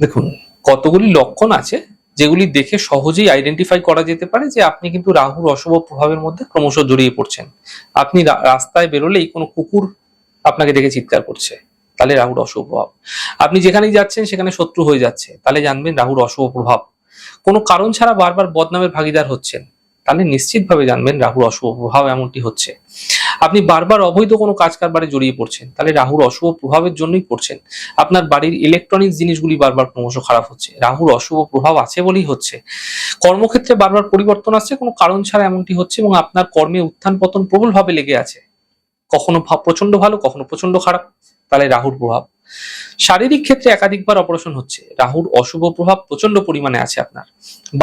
দেখুন, কতগুলি লক্ষণ আছে যেগুলি দেখে সহজেই আইডেন্টিফাই করা যেতে পারে যে আপনি কিন্তু রাহুর অশুভ প্রভাবের মধ্যে ক্রমশ জড়িয়ে পড়ছেন। আপনি রাস্তায় বেরোলেই কোনো কুকুর আপনাকে দেখে চিৎকার করছে, তাহলে রাহুর অশুভ প্রভাব। আপনি যেখানেই যাচ্ছেন সেখানে শত্রু হয়ে যাচ্ছে, তাহলে জানবেন রাহুর অশুভ প্রভাব। কোনো কারণ ছাড়া বারবার বদনামের ভাগিদার হচ্ছেন, তাহলে নিশ্চিতভাবে জানবেন রাহুর অশুভ প্রভাব এমনটি হচ্ছে। আপনি বারবার অবৈধ কোনো কাজ কারবারে জড়িয়ে পড়ছেন, তাহলে রাহুর অশুভ প্রভাবের জন্যই পড়ছেন। আপনার বাড়ির ইলেকট্রনিক্স জিনিসগুলি বারবার ক্রমশ খারাপ হচ্ছে, রাহুর অশুভ প্রভাব আছে বলেই হচ্ছে। কর্মক্ষেত্রে বারবার পরিবর্তন আসছে কোনো কারণ ছাড়া এমনটি হচ্ছে, এবং আপনার কর্মে উত্থান পতন প্রবলভাবে লেগে আছে, কখনো প্রচন্ড ভালো কখনো প্রচন্ড খারাপ, তাহলে রাহুর প্রভাব। শারীরিক ক্ষেত্রে একাধিকবার অপারেশন হচ্ছে, রাহুর অশুভ প্রভাব প্রচন্ড পরিমাণে আছে আপনার।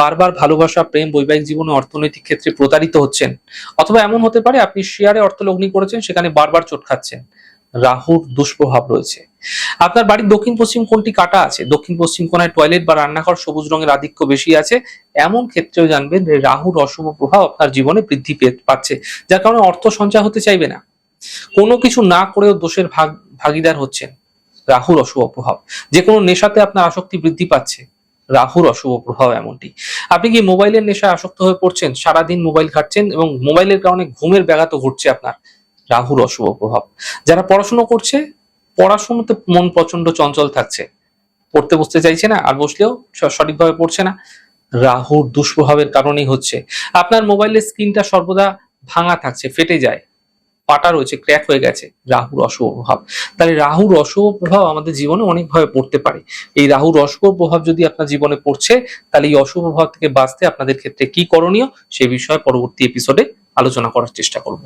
বারবার ভালোবাসা, প্রেম, বৈবাহিক জীবনে, অর্থনৈতিক ক্ষেত্রে প্রতারিত হচ্ছেন, অথবা এমন হতে পারে আপনি শেয়ারে অর্থ লগ্নি করেছেন, সেখানে বারবার চোট খাচ্ছেন, রাহুর দুষ্প্রভাব রয়েছে। আপনার বাড়ির দক্ষিণ পশ্চিম কোণটি কাটা আছে, দক্ষিণ পশ্চিম কোণায় টয়লেট বা রান্নাঘর সবুজ রঙের আধিক্য বেশি আছে, এমন ক্ষেত্রেও জানবেন যে রাহুর অশুভ প্রভাব আপনার জীবনে বৃদ্ধি পাচ্ছে, যার কারণে অর্থ সঞ্চয় হতে চাইবে না। কোনো কিছু না করেও দোষের ভাগিদার হচ্ছেন, রাহুর অশুভ প্রভাব। যে কোনো নেশাতে আপনার আসক্তি বৃদ্ধি পাচ্ছে, রাহুর অশুভ প্রভাব এমনটি। আপনি কি মোবাইলের নেশায় আসক্ত হয়ে পড়ছেন, সারাদিন মোবাইল ঘাটছেন এবং মোবাইলের কারণে ঘুমের ব্যাঘাত ঘটছে আপনার, রাহুর অশুভ প্রভাব। যারা পড়াশোনা করছে, পড়াশোনাতে মন প্রচন্ড চঞ্চল থাকছে, পড়তে বসতে চাইছে না, আর বসলেও সঠিকভাবে পড়ছে না, রাহুর দুষ্প্রভাবের কারণেই হচ্ছে। আপনার মোবাইলের স্ক্রিনটা সর্বদা ভাঙা থাকছে, ফেটে যায়, পাটা রয়েছে, ক্র্যাক হয়ে গেছে, রাহুর অশুভ প্রভাব। তাহলে রাহুর অশুভ প্রভাব আমাদের জীবনে অনেকভাবে পড়তে পারে। এই রাহুর অশুভ প্রভাব যদি আপনার জীবনে পড়ছে, তাহলে এই অশুভ প্রভাব থেকে বাঁচতে আপনাদের ক্ষেত্রে কি করণীয় সে বিষয়ে পরবর্তী এপিসোডে আলোচনা করার চেষ্টা করব।